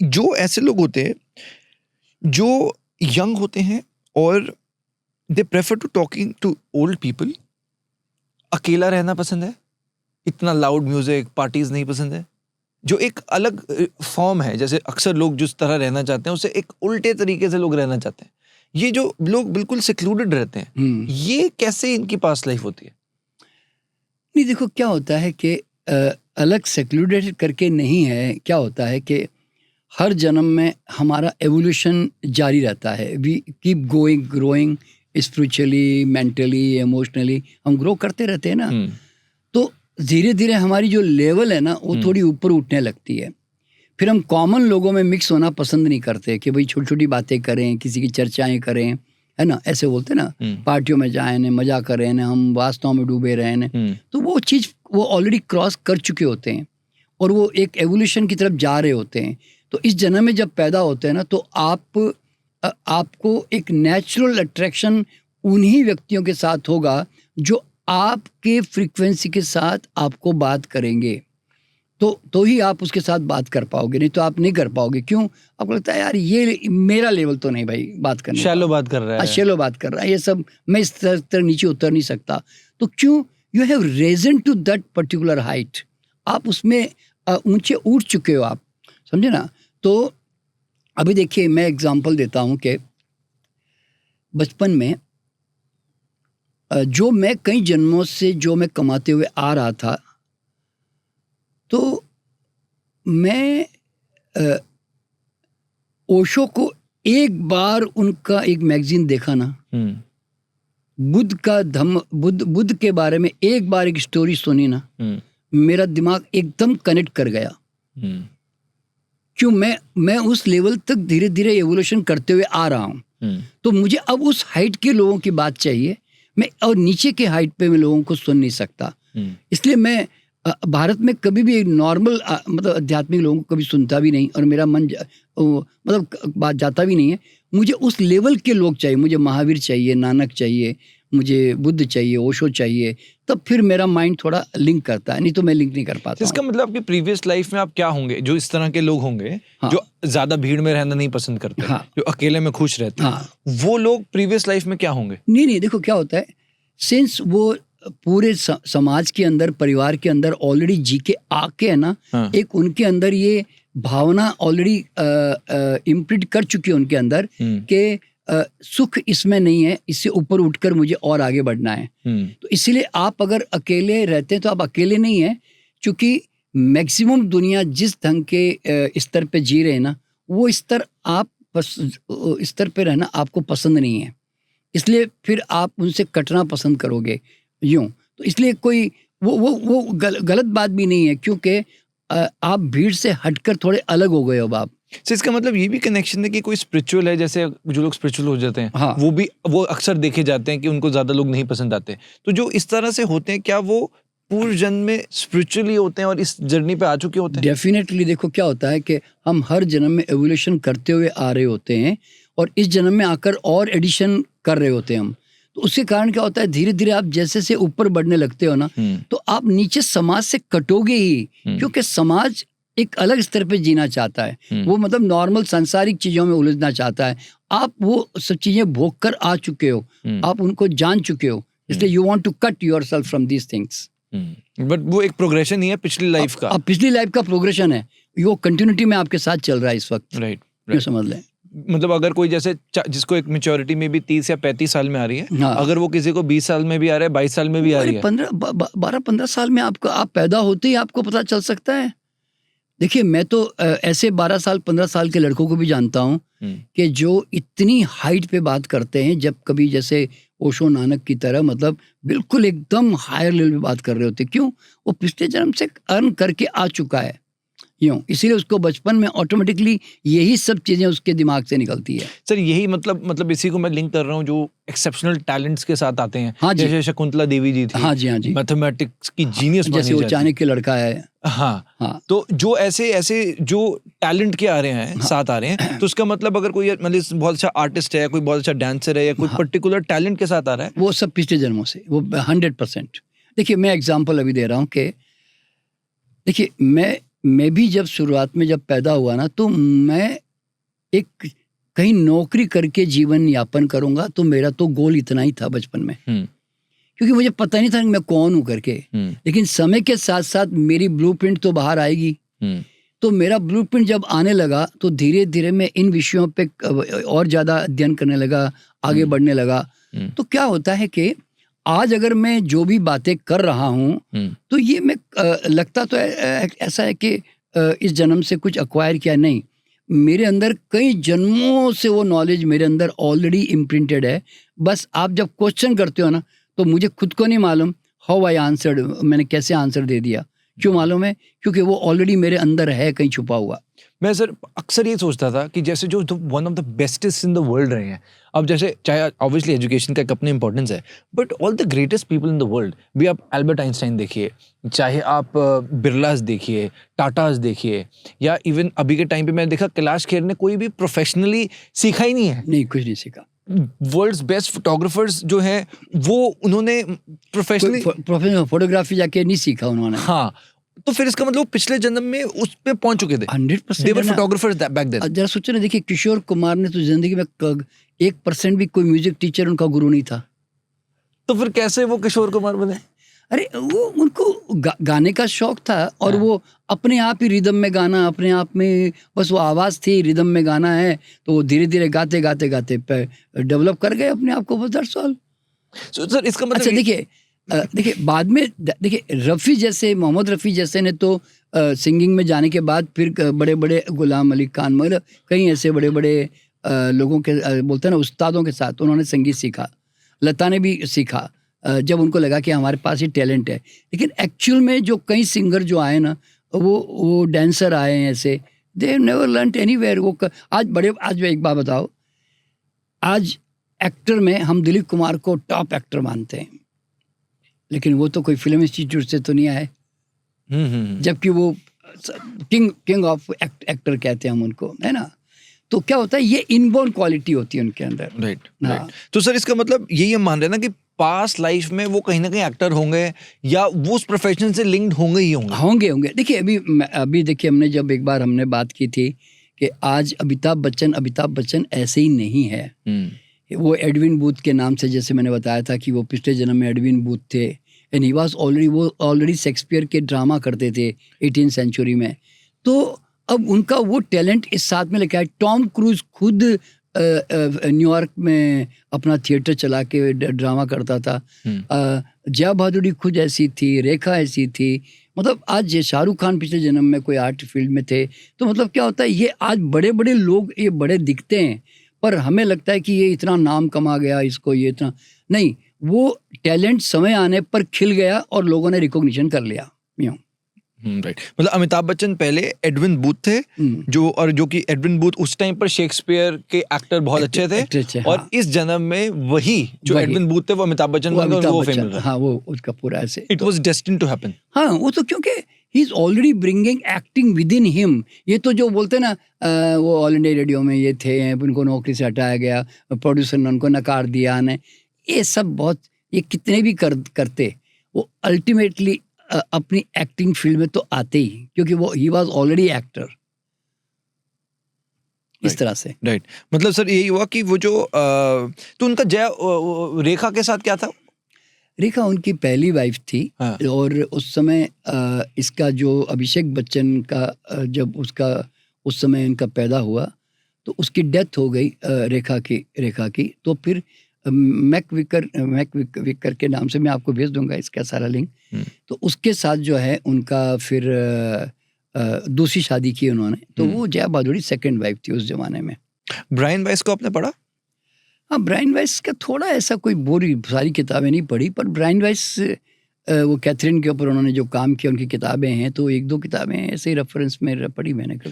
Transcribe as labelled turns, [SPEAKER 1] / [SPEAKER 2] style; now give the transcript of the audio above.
[SPEAKER 1] जो ऐसे लोग होते हैं जो यंग होते हैं और they prefer to talking to old people, अकेला रहना पसंद है, इतना लाउड म्यूजिक पार्टीज नहीं पसंद है, जो एक अलग फॉर्म है, जैसे अक्सर लोग जिस तरह रहना चाहते हैं उससे एक उल्टे तरीके से लोग रहना चाहते हैं। ये जो लोग बिल्कुल सिक्लूडेड रहते हैं, ये कैसे इनकी पास्ट लाइफ होती है?
[SPEAKER 2] नहीं, देखो क्या होता है कि अलग सेक्लूडेड करके नहीं है। क्या होता है कि हर जन्म में हमारा एवोल्यूशन जारी रहता है। We keep going, growing spiritually, mentally, emotionally, हम ग्रो करते रहते हैं ना। तो धीरे धीरे हमारी जो लेवल है ना वो थोड़ी ऊपर उठने लगती है। फिर हम कॉमन लोगों में मिक्स होना पसंद नहीं करते कि भाई छोटी छोटी बातें करें, किसी की चर्चाएं करें, है ना, ऐसे बोलते ना, पार्टियों में जाए ने, मजा करें ने, हम वास्तव में डूबे रहे ने। तो वो चीज़ वो ऑलरेडी क्रॉस कर चुके होते हैं और वो एक एवोल्यूशन की तरफ जा रहे होते हैं। तो इस जन्म में जब पैदा होते हैं ना तो आपको एक नेचुरल अट्रैक्शन उन्हीं व्यक्तियों के साथ होगा जो आपके फ्रीक्वेंसी के साथ आपको बात करेंगे। तो ही आप उसके साथ बात कर पाओगे, नहीं तो आप नहीं कर पाओगे। क्यों? आपको लगता है यार ये मेरा लेवल तो नहीं भाई बात करने,
[SPEAKER 1] शैलो बात कर रहा है,
[SPEAKER 2] शैलो बात कर रहा है, ये सब मैं इस तरह नीचे उतर नहीं सकता। तो क्यों? You have reason to that particular height, आप उसमें ऊंचे उठ चुके हो आप, समझे ना। तो अभी देखिए मैं एग्जांपल देता हूँ कि बचपन में जो मैं कई जन्मों से जो मैं कमाते हुए आ रहा था, तो मैं ओशो को एक बार उनका एक मैगजीन देखा ना, बुद्ध का बुद्ध के बारे में एक बार एक स्टोरी सुनी ना, मेरा दिमाग एकदम कनेक्ट कर गया। क्यों? मैं उस लेवल तक धीरे धीरे एवोल्यूशन करते हुए आ रहा हूँ। तो मुझे अब उस हाइट के लोगों की बात चाहिए, मैं और नीचे के हाइट पे मैं लोगों को सुन नहीं सकता। इसलिए मैं भारत में कभी भी एक नॉर्मल मतलब आध्यात्मिक लोगों को कभी सुनता भी नहीं और मेरा मन मतलब बात जाता भी नहीं है। मुझे उस लेवल के लोग चाहिए, मुझे महावीर चाहिए, नानक चाहिए, मुझे बुद्ध चाहिए, ओशो चाहिए, तब फिर मेरा माइंड थोड़ा लिंक करता है, नहीं तो मैं लिंक नहीं कर पाता।
[SPEAKER 1] इसका मतलब आपकी प्रीवियस लाइफ में आप क्या होंगे जो इस तरह के लोग होंगे? हाँ। जो ज्यादा भीड़ में रहना नहीं पसंद करते, हाँ। जो अकेले में खुश रहते हैं, हाँ। वो लोग प्रीवियस लाइफ में क्या होंगे?
[SPEAKER 2] नहीं, देखो क्या होता है, सिंस वो पूरे समाज के अंदर, परिवार के अंदर ऑलरेडी जी के आके है ना, हाँ। एक उनके अंदर ये भावना ऑलरेडी इम्प्रिंट कर चुकी है उनके अंदर कि सुख इसमें नहीं है, इससे ऊपर उठकर मुझे और आगे बढ़ना है। तो इसलिए आप अगर अकेले रहते हैं तो आप अकेले नहीं हैं, क्योंकि मैक्सिमम दुनिया जिस ढंग के स्तर पे जी रहे हैं ना, वो स्तर स्तर पे रहना आपको पसंद नहीं है, इसलिए फिर आप उनसे कटना पसंद करोगे यूं। तो इसलिए कोई वो गलत बात भी नहीं है, क्योंकि आप भीड़ से हटकर थोड़े अलग हो गए हो आप।
[SPEAKER 1] तो इसका मतलब ये भी कनेक्शन है कि कोई स्पिरिचुअल है, जैसे जो लोग स्पिरिचुअल हो जाते हैं, हाँ। वो अक्सर देखे जाते हैं कि उनको ज्यादा लोग नहीं पसंद आते। तो जो इस तरह से होते हैं, क्या वो पूर्व जन्म में स्पिरिचुअली होते हैं और इस जर्नी पे आ चुके होते हैं?
[SPEAKER 2] डेफिनेटली। देखो क्या होता है कि हम हर जन्म में एवोल्यूशन करते हुए आ रहे होते हैं और इस जन्म में आकर और एडिशन कर रहे होते हैं हम। तो उसके कारण क्या होता है, धीरे धीरे आप जैसे से ऊपर बढ़ने लगते हो ना, तो आप नीचे समाज से कटोगे ही, क्योंकि समाज एक अलग स्तर पे जीना चाहता है। वो मतलब नॉर्मल सांसारिक चीजों में उलझना चाहता है। आप वो सब चीजें भोग कर आ चुके हो, आप उनको जान चुके हो, इसलिए you want to cut yourself from these things.
[SPEAKER 1] But वो एक प्रोग्रेशन ही है पिछली लाइफ का।
[SPEAKER 2] पिछली लाइफ का प्रोग्रेशन है, वो कंटिन्यूटी में आपके साथ चल रहा है इस वक्त।
[SPEAKER 1] राइट।
[SPEAKER 2] समझ लें।
[SPEAKER 1] मतलब अगर कोई जैसे जिसको एक मैच्योरिटी में भी 30 या 35 साल में आ रही है, हाँ। अगर वो किसी को 20 साल में भी आ रहा है, 22 साल में भी आ रही है,
[SPEAKER 2] 12-15 साल में आप पैदा होते ही आपको पता चल सकता है। देखिए मैं तो ऐसे 12 साल 15 साल के लड़कों को भी जानता हूँ कि जो इतनी हाइट पे बात करते हैं, जब कभी जैसे ओशो, नानक की तरह मतलब बिल्कुल एकदम हायर लेवल पे बात कर रहे होते। क्यों? वो पिछले जन्म से अर्न करके आ चुका है यूं, इसीलिए उसको बचपन में ऑटोमेटिकली यही सब चीजें उसके दिमाग से निकलती है।
[SPEAKER 1] सर यही मतलब इसी को मैं लिंक कर रहा हूँ, जो एक्सेप्शनल टैलेंट्स के साथ आते हैं।
[SPEAKER 2] हाँ जी।
[SPEAKER 1] जैसे शकुंतला देवी जी थी,
[SPEAKER 2] हाँ जी,
[SPEAKER 1] मैथमेटिक्स की जीनियस मानी जाती है,
[SPEAKER 2] जैसे वो चाणक्य लड़का है।
[SPEAKER 1] हाँ। तो जो ऐसे जो टैलेंट के आ रहे हैं, साथ आ रहे हैं, तो उसका मतलब अगर कोई मतलब बहुत अच्छा आर्टिस्ट है, कोई बहुत अच्छा डांसर है, या कोई पर्टिकुलर टैलेंट के साथ आ रहा है,
[SPEAKER 2] वो सब पिछले जन्मों से, वो 100%। देखिए मैं एग्जाम्पल अभी दे रहा हूँ कि देखिए मैं भी जब शुरुआत में जब पैदा हुआ ना, तो मैं एक कहीं नौकरी करके जीवन यापन करूंगा, तो मेरा तो गोल इतना ही था बचपन में, क्योंकि मुझे पता नहीं था कि मैं कौन हूं करके। लेकिन समय के साथ साथ मेरी ब्लूप्रिंट तो बाहर आएगी। तो मेरा ब्लूप्रिंट जब आने लगा, तो धीरे धीरे मैं इन विषयों पे और ज़्यादा अध्ययन करने लगा, आगे बढ़ने लगा। तो क्या होता है कि आज अगर मैं जो भी बातें कर रहा हूँ, तो ये मैं लगता तो ऐसा है कि इस जन्म से कुछ अक्वायर किया नहीं, मेरे अंदर कई जन्मों से वो नॉलेज मेरे अंदर ऑलरेडी इम्प्रिंटेड है। बस आप जब क्वेश्चन करते हो ना, तो मुझे खुद को नहीं मालूम हाउ आई आंसर्ड, मैंने कैसे आंसर दे दिया। क्यों मालूम है? क्योंकि वो ऑलरेडी मेरे अंदर है, कहीं छुपा हुआ।
[SPEAKER 1] मैं सर अक्सर ये सोचता था कि जैसे जो one of the bestest in the world रहे हैं, अब जैसे चाहे ऑब्वियसली एजुकेशन का एक अपनी इंपॉर्टेंस है, but all the greatest people in the world, भी आप एल्बर्ट आइंस्टाइन देखिए, चाहे आप बिरलास देखिए, टाटास देखिए, या इवन अभी के टाइम पे मैंने देखा कैलाश खेर ने कोई भी प्रोफेशनली सीखा ही नहीं है।
[SPEAKER 2] नहीं, कुछ नहीं सीखा।
[SPEAKER 1] वर्ल्ड्स बेस्ट फोटोग्राफर्स जो हैं, वो उन्होंने प्रोफेशनली
[SPEAKER 2] फोटोग्राफी जाके नहीं सीखा उन्होंने।
[SPEAKER 1] हाँ, तो फिर इसका मतलब पिछले जन्म में उस पे पहुंच चुके थे।
[SPEAKER 2] 100%
[SPEAKER 1] They were photographers back then.
[SPEAKER 2] जरा सोचो ना, देखिए किशोर कुमार ने तो जिंदगी में 1% भी कोई म्यूजिक टीचर उनका गुरु नहीं था।
[SPEAKER 1] तो फिर कैसे वो किशोर कुमार बने?
[SPEAKER 2] अरे वो उनको गाने का शौक था, और वो अपने आप ही रिदम में गाना, अपने आप में बस वो आवाज़ थी, रिदम में गाना है, तो वो धीरे धीरे गाते गाते गाते डेवलप कर गए अपने आप को। बस दैट्स ऑल।
[SPEAKER 1] सर इसका मतलब
[SPEAKER 2] अच्छा देखिए बाद में देखिए रफ़ी जैसे, मोहम्मद रफ़ी जैसे ने तो सिंगिंग में जाने के बाद फिर बड़े बड़े गुलाम अली खान, मतलब कई ऐसे बड़े बड़े लोगों के बोलते हैं ना उस्तादों के साथ उन्होंने संगीत सीखा। लता ने भी सीखा जब उनको लगा कि हमारे पास ही टैलेंट है। लेकिन एक्चुअल में जो कई सिंगर जो आए ना, वो डांसर आए हैं ऐसे, दे नेवर लर्नड एनीवेयर। आज एक बात बताओ, आज एक्टर में हम दिलीप कुमार को टॉप एक्टर मानते हैं, लेकिन वो तो कोई फिल्म इंस्टीट्यूट से तो नहीं आए, जबकि वो किंग ऑफ एक्टर कहते हैं हम उनको, है ना। तो क्या होता है, ये इनबोर्न क्वालिटी होती है उनके अंदर।
[SPEAKER 1] राइट। तो सर इसका मतलब यही हम मान रहे हैं ना कि पास्ट लाइफ में वो कहीं ना कहीं एक्टर होंगे, या वो उस प्रोफेशन से लिंक्ड होंगे ही होंगे।
[SPEAKER 2] देखिए अभी देखिए, हमने एक बार बात की थी कि आज अमिताभ बच्चन ऐसे ही नहीं है। वो एडविन बूथ के नाम से, जैसे मैंने बताया था कि वो पिछले जन्म में एडविन बूथ थे, and he was already Shakespeare के ड्रामा करते थे 18th सेंचुरी में। तो अब उनका वो टैलेंट इस साथ में लेके आए। टॉम क्रूज खुद न्यूयॉर्क में अपना थिएटर चला के ड्रामा करता था। जया भादुड़ी खुद ऐसी थी, रेखा ऐसी थी। मतलब आज शाहरुख खान पिछले जन्म में कोई आर्ट फील्ड में थे। तो मतलब क्या होता है, ये आज बड़े बड़े लोग ये बड़े दिखते हैं, पर हमें लगता है कि ये इतना नाम कमा गया, इसको ये इतना नहीं। वो टैलेंट समय आने पर खिल गया और लोगों ने रिकॉग्निशन कर लिया।
[SPEAKER 1] राइट। मतलब अमिताभ बच्चन पहले एडविन बूथ थे, जो कि एडविन बूथ उस टाइम पर शेक्सपियर के एक्टर बहुत अच्छे थे, और इस जन्म में वही जो एडविन बूथ थे वो अमिताभ बच्चन बन गए, वो फेमस।
[SPEAKER 2] हाँ, वो उसका पूरा ऐसे
[SPEAKER 1] it was destined to happen.
[SPEAKER 2] हाँ, वो तो क्योंकि he is already bringing acting within him. ये तो जो बोलते ना, वो ऑल इंडिया रेडियो में ये थे, उनको नौकरी से हटाया गया, प्रोड्यूसर ने उनको नकार दिया ने, ये सब बहुत, ये कितने भी करते, वो अल्टीमेटली अपनी एक्टिंग फील्ड में तो आते ही, क्योंकि वो ही वाज ऑलरेडी एक्टर। इस तरह से।
[SPEAKER 1] राइट। मतलब सर यही हुआ कि वो जो तो उनका रेखा के साथ क्या था?
[SPEAKER 2] रेखा उनकी पहली वाइफ थी। हाँ। और उस समय इसका जो अभिषेक बच्चन का जब उसका उस समय इनका पैदा हुआ, तो उसकी डेथ हो गई रेखा की। तो फिर मैक विकर के नाम से मैं आपको भेज दूंगा इसका सारा लिंक। तो उसके साथ जो है उनका फिर दूसरी शादी की उन्होंने। तो वो जया भादुड़ी सेकंड वाइफ थी उस जमाने में।
[SPEAKER 1] ब्रायन वाइस को आपने पढ़ा?
[SPEAKER 2] हाँ, ब्रायन वाइस का थोड़ा ऐसा कोई सारी किताबें नहीं पढ़ी, पर ब्रायन वाइस वो कैथरीन के ऊपर उन्होंने जो काम किया, उनकी किताबें हैं, तो 1-2 किताबें ऐसे ही रेफरेंस में पढ़ी मैंने कभी।